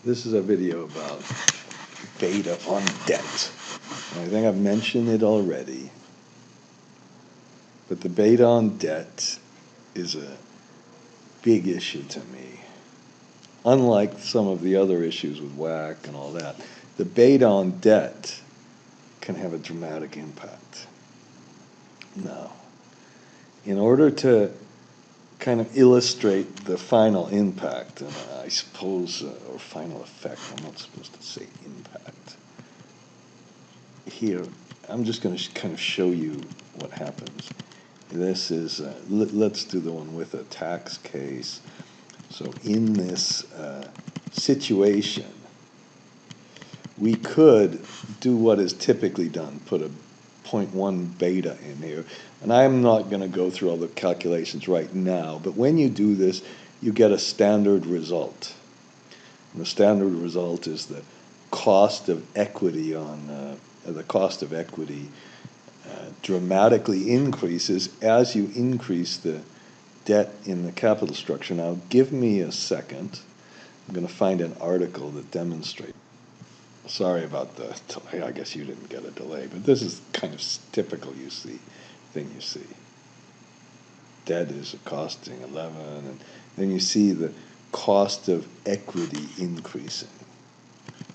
This is a video about beta on debt. I think I've mentioned it already, but the beta on debt is a big issue to me. Unlike some of the other issues with WAC and all that, the beta on debt can have a dramatic impact. Now, in order to kind of illustrate the final impact, and I suppose, or final effect, I'm not supposed to say impact. Here, I'm just going to kind of show you what happens. This is, let's do the one with a tax case. So in this situation, we could do what is typically done, put a 0.1 beta in here. And I'm not going to go through all the calculations right now, but when you do this, you get a standard result. And the standard result is the cost of equity on the cost of equity dramatically increases as you increase the debt in the capital structure. Now, give me a second. I'm going to find an article that demonstrates. Sorry about the delay. I guess you didn't get a delay, but this is kind of typical thing you see. Debt is costing 11, and then you see the cost of equity increasing.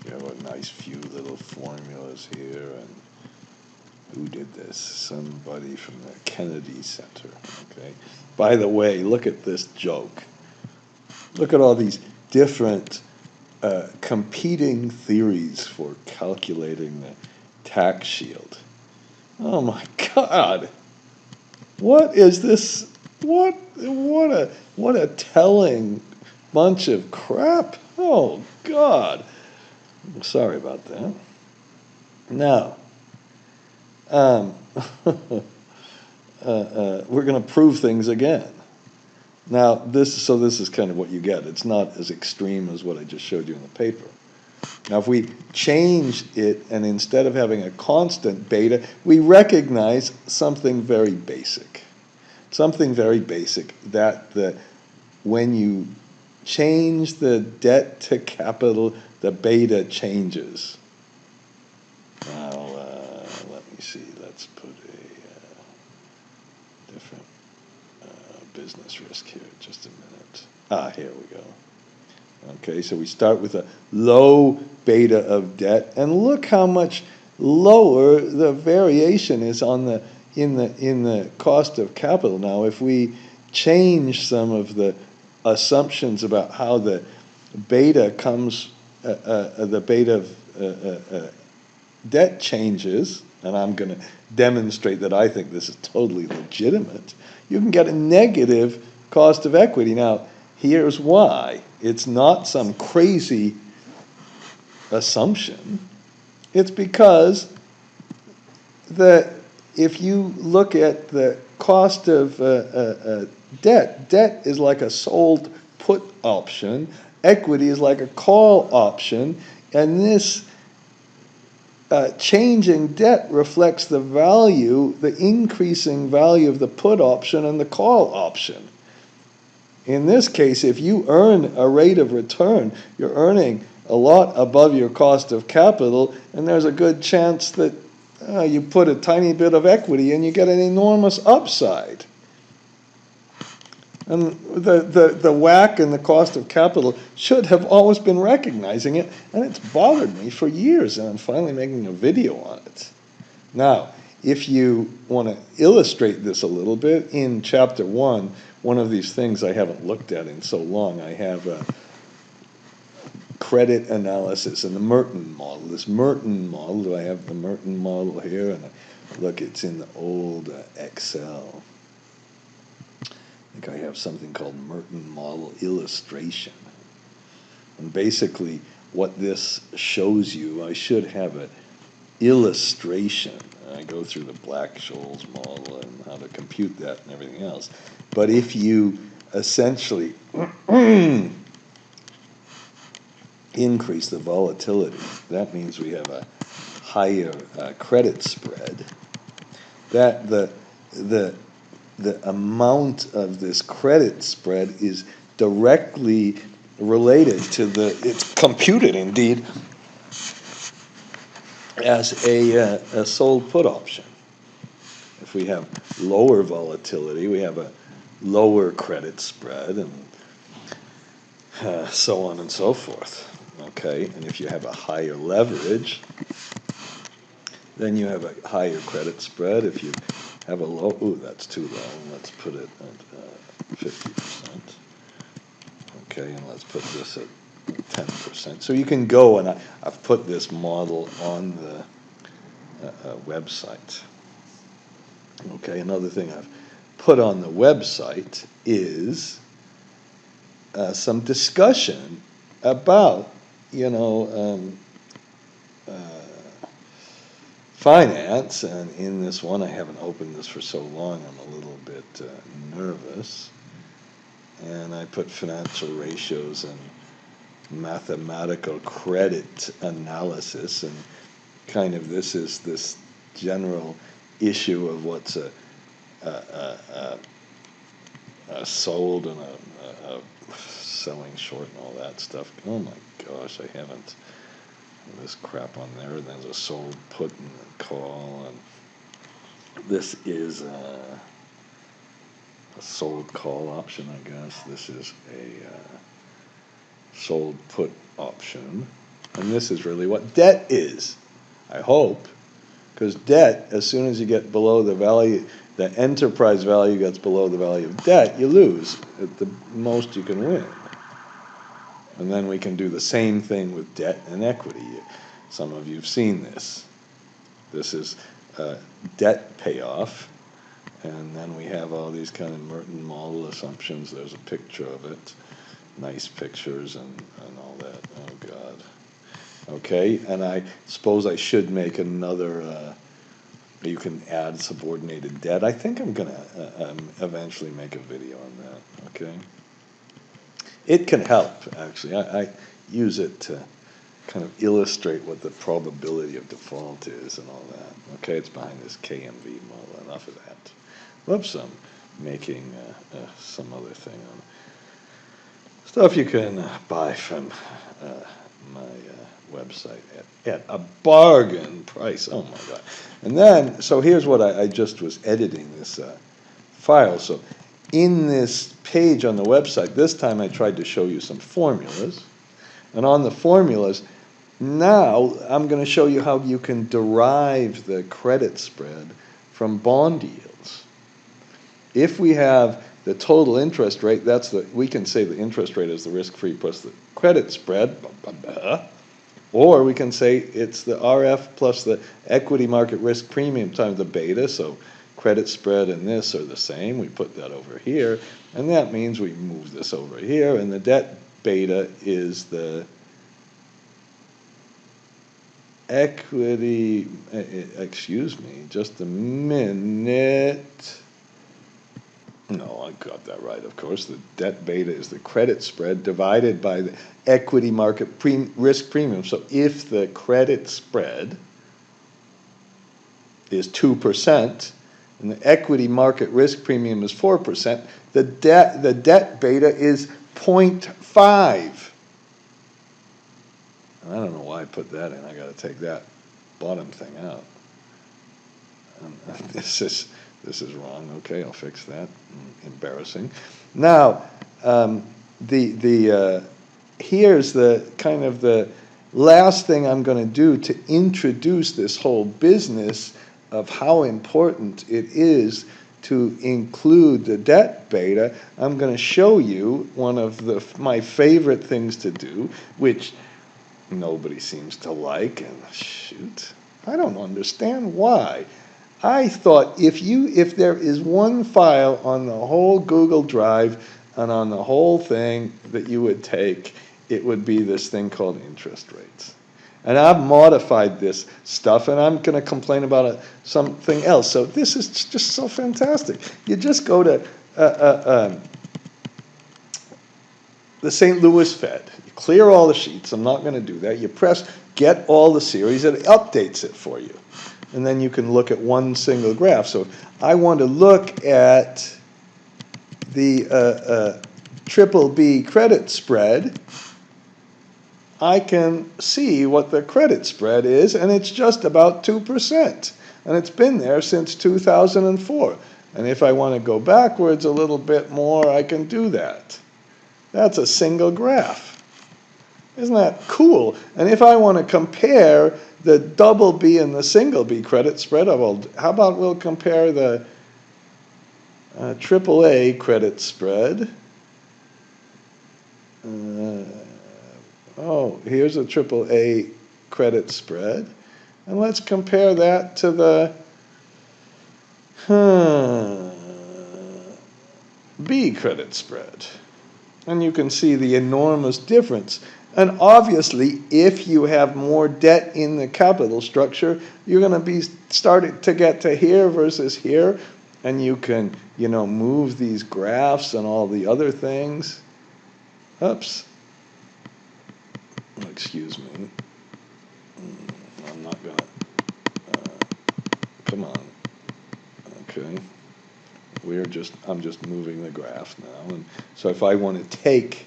You have a nice few little formulas here, and who did this? Somebody from the Kennedy Center, okay? By the way, look at this joke. Look at all these different competing theories for calculating the tax shield. Oh my God! What is this? What a telling bunch of crap! Oh God! Sorry about that. Now, we're going to prove things again. Now, this is kind of what you get. It's not as extreme as what I just showed you in the paper. Now, if we change it, and instead of having a constant beta, we recognize something very basic. Something very basic, that when you change the debt to capital, the beta changes. Now, let me see. Let's put a different business risk here. Just a minute. Here we go. Okay, so we start with a low beta of debt, and look how much lower the variation is on the in the cost of capital. Now, if we change some of the assumptions about how the beta comes, the beta of debt changes, and I'm going to demonstrate that I think this is totally legitimate, you can get a negative cost of equity. Now, here's why. It's not some crazy assumption. It's because if you look at the cost of debt is like a sold put option, equity is like a call option, and this change in debt reflects the value, the increasing value of the put option and the call option. In this case, if you earn a rate of return, you're earning a lot above your cost of capital, and there's a good chance that you put a tiny bit of equity and you get an enormous upside. And the WAC and the cost of capital should have always been recognizing it, and it's bothered me for years, and I'm finally making a video on it. Now, if you want to illustrate this a little bit, in Chapter 1, one of these things I haven't looked at in so long, I have a credit analysis and the Merton model. This Merton model, I have the Merton model here, and look, it's in the old Excel. I think I have something called Merton Model Illustration. And basically, what this shows you, I should have an illustration. I go through the Black-Scholes model and how to compute that and everything else. But if you essentially increase the volatility, that means we have a higher credit spread. That the amount of this credit spread is directly related to it's computed indeed as a sold put option. If we have lower volatility, we have a lower credit spread, and so on and so forth. Okay, and if you have a higher leverage, then you have a higher credit spread. If you have a low, ooh, that's too low. Let's put it at 50%. Okay, and let's put this at 10%. So you can go, and I've put this model on the website. Okay, another thing I've put on the website is some discussion about, finance, and in this one, I haven't opened this for so long, I'm a little bit nervous, and I put financial ratios and mathematical credit analysis, and kind of this is this general issue of what's a sold and a selling short and all that stuff. Oh my gosh, I haven't this crap on there. There's a sold put and a call, and this is a sold call option, I guess. This is a sold put option, and this is really what debt is, I hope, because debt, as soon as you get below the value, the enterprise value gets below the value of debt, you lose. At the most you can win. And then we can do the same thing with debt and equity. Some of you have seen this. This is debt payoff, and then we have all these kind of Merton Model assumptions. There's a picture of it, nice pictures and all that. Oh God. Okay, and I suppose I should make another, you can add subordinated debt. I think I'm going to eventually make a video on that, okay? It can help, actually. I use it to kind of illustrate what the probability of default is and all that. Okay, it's behind this KMV model. Enough of that. Whoops, I'm making some other thing on stuff you can buy from my website at a bargain price. Oh my God. And then, so here's what I just was editing this file. So in this page on the website, this time I tried to show you some formulas. And on the formulas, now I'm going to show you how you can derive the credit spread from bond yields. If we have the total interest rate, we can say the interest rate is the risk-free plus the credit spread, or we can say it's the RF plus the equity market risk premium times the beta, so credit spread and this are the same. We put that over here, and that means we move this over here, and the debt beta is the equity, excuse me, just a minute. No, I got that right, of course. The debt beta is the credit spread divided by the equity market risk premium. So if the credit spread is 2%, and the equity market risk premium is 4%, the debt beta is 0.5. I don't know why I put that in. I got to take that bottom thing out. This is wrong. Okay, I'll fix that. Embarrassing. Now, here's the kind of the last thing I'm going to do to introduce this whole business of how important it is to include the debt beta. I'm going to show you one of my favorite things to do, which nobody seems to like, and shoot, I don't understand why. I thought if there is one file on the whole Google Drive and on the whole thing that you would take, it would be this thing called interest rates. And I've modified this stuff, and I'm going to complain about something else. So this is just so fantastic. You just go to the St. Louis Fed. You clear all the sheets. I'm not going to do that. You press get all the series. It updates it for you. And then you can look at one single graph. So I want to look at the triple B credit spread, I can see what the credit spread is, and it's just about 2%. And it's been there since 2004. And if I want to go backwards a little bit more, I can do that. That's a single graph. Isn't that cool? And if I want to compare the double B and the single B credit spread, how about we'll compare the triple A credit spread. Here's a triple A credit spread. And let's compare that to the B credit spread. And you can see the enormous difference. And obviously, if you have more debt in the capital structure, you're going to be starting to get to here versus here. And you can, move these graphs and all the other things. Oops. Excuse me. I'm not going to. Come on. Okay. I'm just moving the graph now. And so if I want to take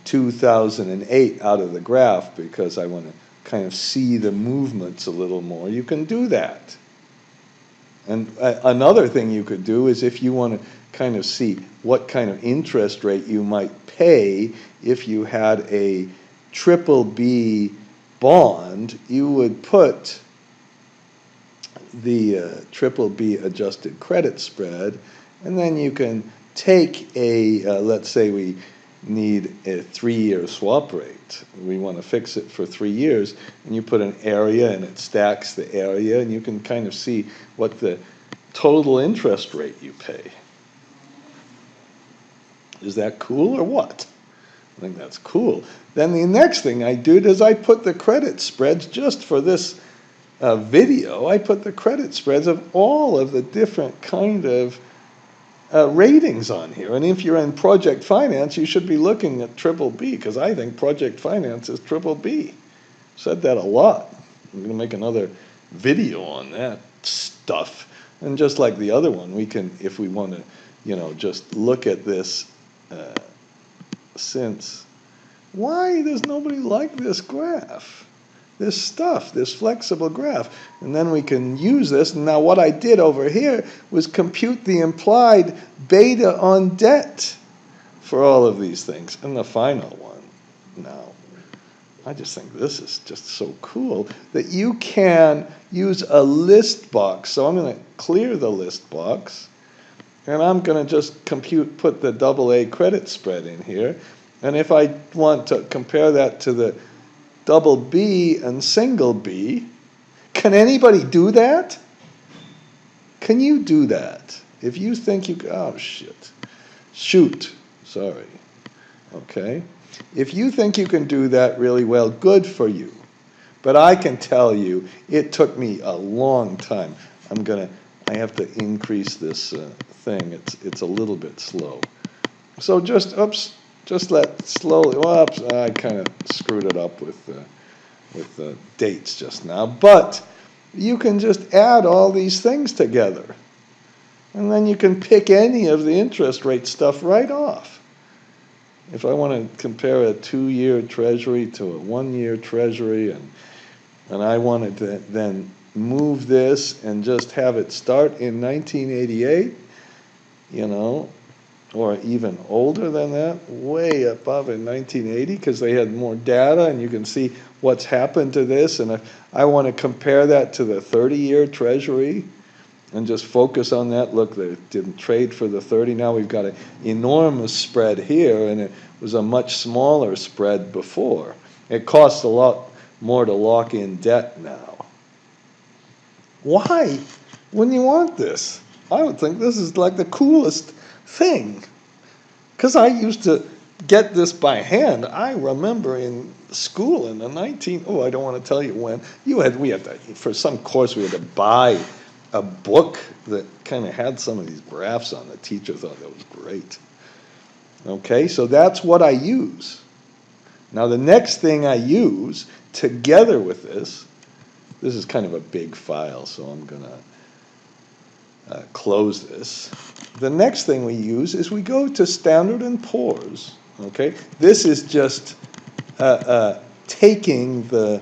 2008 out of the graph because I want to kind of see the movements a little more, you can do that. And another thing you could do is if you want to kind of see what kind of interest rate you might pay if you had a triple B bond, you would put the triple B adjusted credit spread, and then you can take let's say we need a 3-year swap rate. We want to fix it for 3 years, and you put an area and it stacks the area, and you can kind of see what the total interest rate you pay. Is that cool or what? I think that's cool. Then the next thing I did is I put the credit spreads just for this video. I put the credit spreads of all of the different kind of ratings on here. And if you're in project finance, you should be looking at triple B, because I think project finance is triple B. Said that a lot. I'm going to make another video on that stuff. And just like the other one, we can, if we want to, just look at this why does nobody like this graph? This stuff, this flexible graph. And then we can use this. Now what I did over here was compute the implied beta on debt for all of these things. And the final one, now, I just think this is just so cool that you can use a list box. So I'm going to clear the list box, and I'm going to just put the double A credit spread in here. And if I want to compare that to the double B and single B, can anybody do that? Can you do that? If you think sorry. Okay. If you think you can do that really well, good for you. But I can tell you, it took me a long time. I have to increase this thing. It's a little bit slow. So just let slowly. Oops, I kind of screwed it up with the dates just now. But you can just add all these things together, and then you can pick any of the interest rate stuff right off. If I want to compare a 2-year treasury to a 1-year treasury, and I wanted to then move this and just have it start in 1988, or even older than that, way above in 1980, because they had more data, and you can see what's happened to this. And if I want to compare that to the 30-year treasury and just focus on that, look, they didn't trade for the 30. Now we've got an enormous spread here, and it was a much smaller spread before. It costs a lot more to lock in debt now. Why wouldn't you want this? I would think this is like the coolest thing, because I used to get this by hand. I remember in school in the I don't want to tell you when, we had to, for some course we had to buy a book that kind of had some of these graphs on. The teacher thought that was great. Okay, so that's what I use. Now the next thing I use together with this is kind of a big file, so I'm gonna close this. The next thing we use is we go to Standard & Poor's. Okay, this is just taking the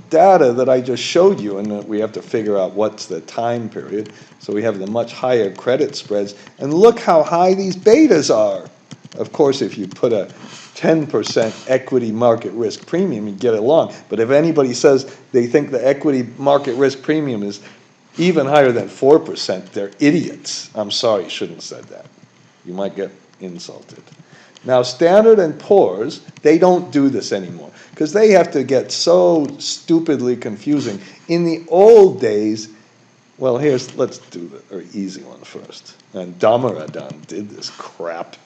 data that I just showed you, and we have to figure out what's the time period. So we have the much higher credit spreads, and look how high these betas are. Of course, if you put a 10% equity market risk premium, you get along. But if anybody says they think the equity market risk premium is even higher than 4%, they're idiots. I'm sorry, you shouldn't have said that. You might get insulted. Now, Standard & Poor's, they don't do this anymore because they have to get so stupidly confusing. In the old days, well, let's do the very easy one first. And Damaradan did this crap.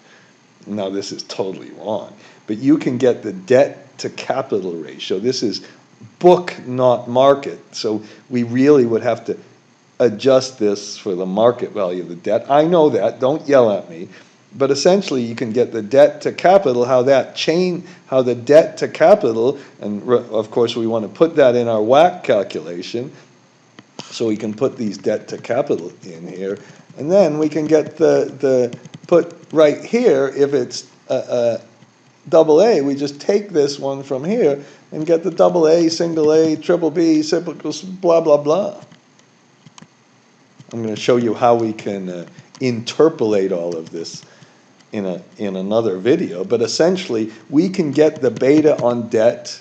Now, this is totally wrong. But you can get the debt to capital ratio. This is book, not market. So we really would have to adjust this for the market value of the debt. I know that. Don't yell at me. But essentially, you can get the debt to capital, how the debt to capital, and of course we want to put that in our WACC calculation, so we can put these debt to capital in here, and then we can get the put right here, if it's double A, we just take this one from here and get the double A, single A, triple B, cyclical, blah, blah, blah. I'm going to show you how we can interpolate all of this in another video, but essentially we can get the beta on debt,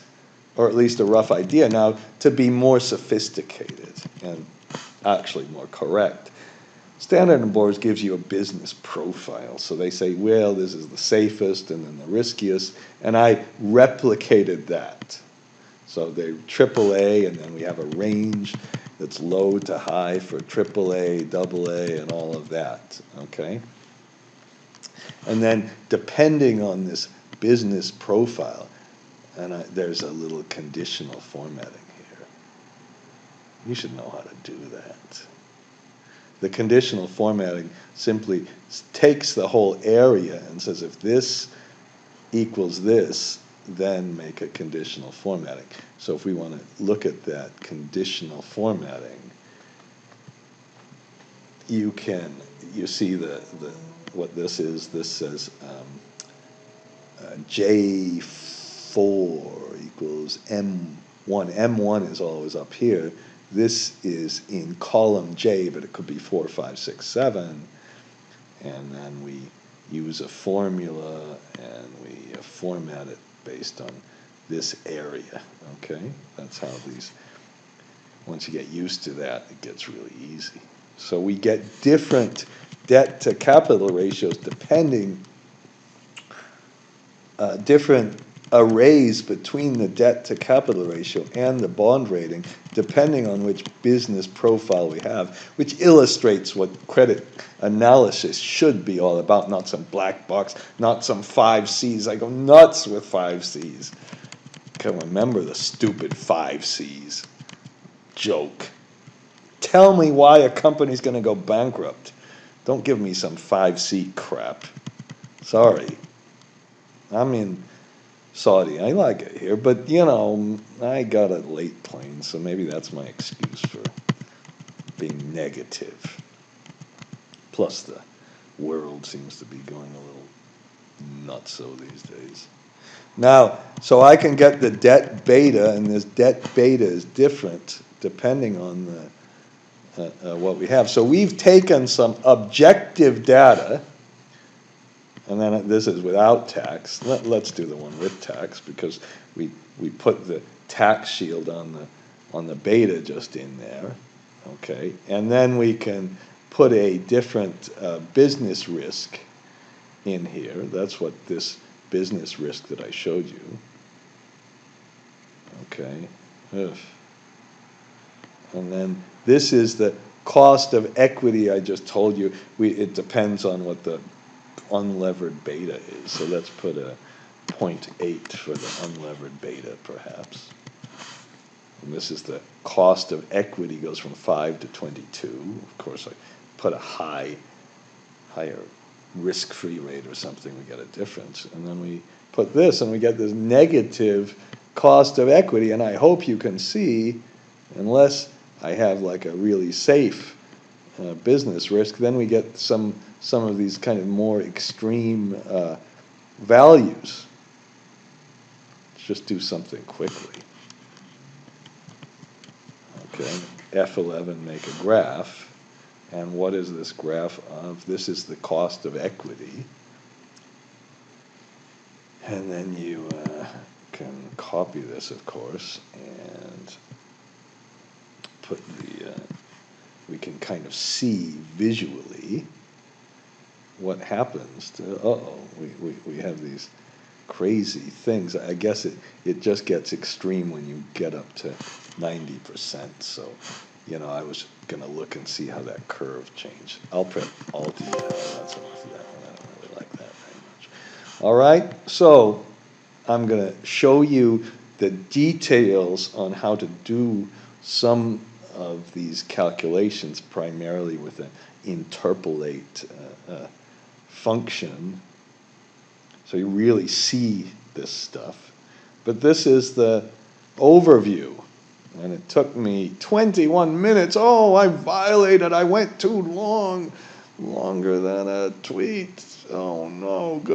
or at least a rough idea now, to be more sophisticated and actually more correct. Standard & Poor's gives you a business profile, so they say, well, this is the safest and then the riskiest, and I replicated that. So they're AAA, and then we have a range that's low to high for AAA, AA, and all of that, okay? And then depending on this business profile, and there's a little conditional formatting here. You should know how to do that. The conditional formatting simply takes the whole area and says if this equals this, then make a conditional formatting. So if we want to look at that conditional formatting, you see what this is. This says J4 equals M1. M1 is always up here. This is in column J, but it could be 4, 5, 6, 7. And then we use a formula and we format it based on this area. Okay? That's how once you get used to that, it gets really easy. So we get different debt to capital ratios depending, different arrays between the debt to capital ratio and the bond rating, depending on which business profile we have, which illustrates what credit analysis should be all about, not some black box, not some 5 C's. I go nuts with 5 C's. Can't remember the stupid 5 C's joke. Tell me why a company's going to go bankrupt. Don't give me some 5C crap. Sorry. I'm in Saudi. I like it here, but you know, I got a late plane, so maybe that's my excuse for being negative. Plus the world seems to be going a little nutso these days. Now, so I can get the debt beta, and this debt beta is different depending on what we have. So we've taken some objective data, and then this is without tax. Let's do the one with tax, because we put the tax shield on the beta just in there, okay? And then we can put a different business risk in here. That's what this business risk that I showed you, okay? Ugh. And then this is the cost of equity I just told you. It depends on what the unlevered beta is. So let's put a 0.8 for the unlevered beta, perhaps. And this is the cost of equity, goes from 5 to 22. Of course, I put a higher risk-free rate or something, we get a difference. And then we put this, and we get this negative cost of equity. And I hope you can see, unless I have like a really safe business risk, then we get some of these kind of more extreme values. Let's just do something quickly. Okay, F11, make a graph. And what is this graph of? This is the cost of equity. And then you can copy this, of course, and put we can kind of see visually what happens to, we have these crazy things. I guess it just gets extreme when you get up to 90%. So, I was going to look and see how that curve changed. I'll press Alt-E. That's enough of that one. I don't really like that very much. All right, so I'm going to show you the details on how to do some of these calculations, primarily with an interpolate function. So you really see this stuff. But this is the overview. And it took me 21 minutes. Oh, I violated. I went too long. Longer than a tweet. Oh, no. Good.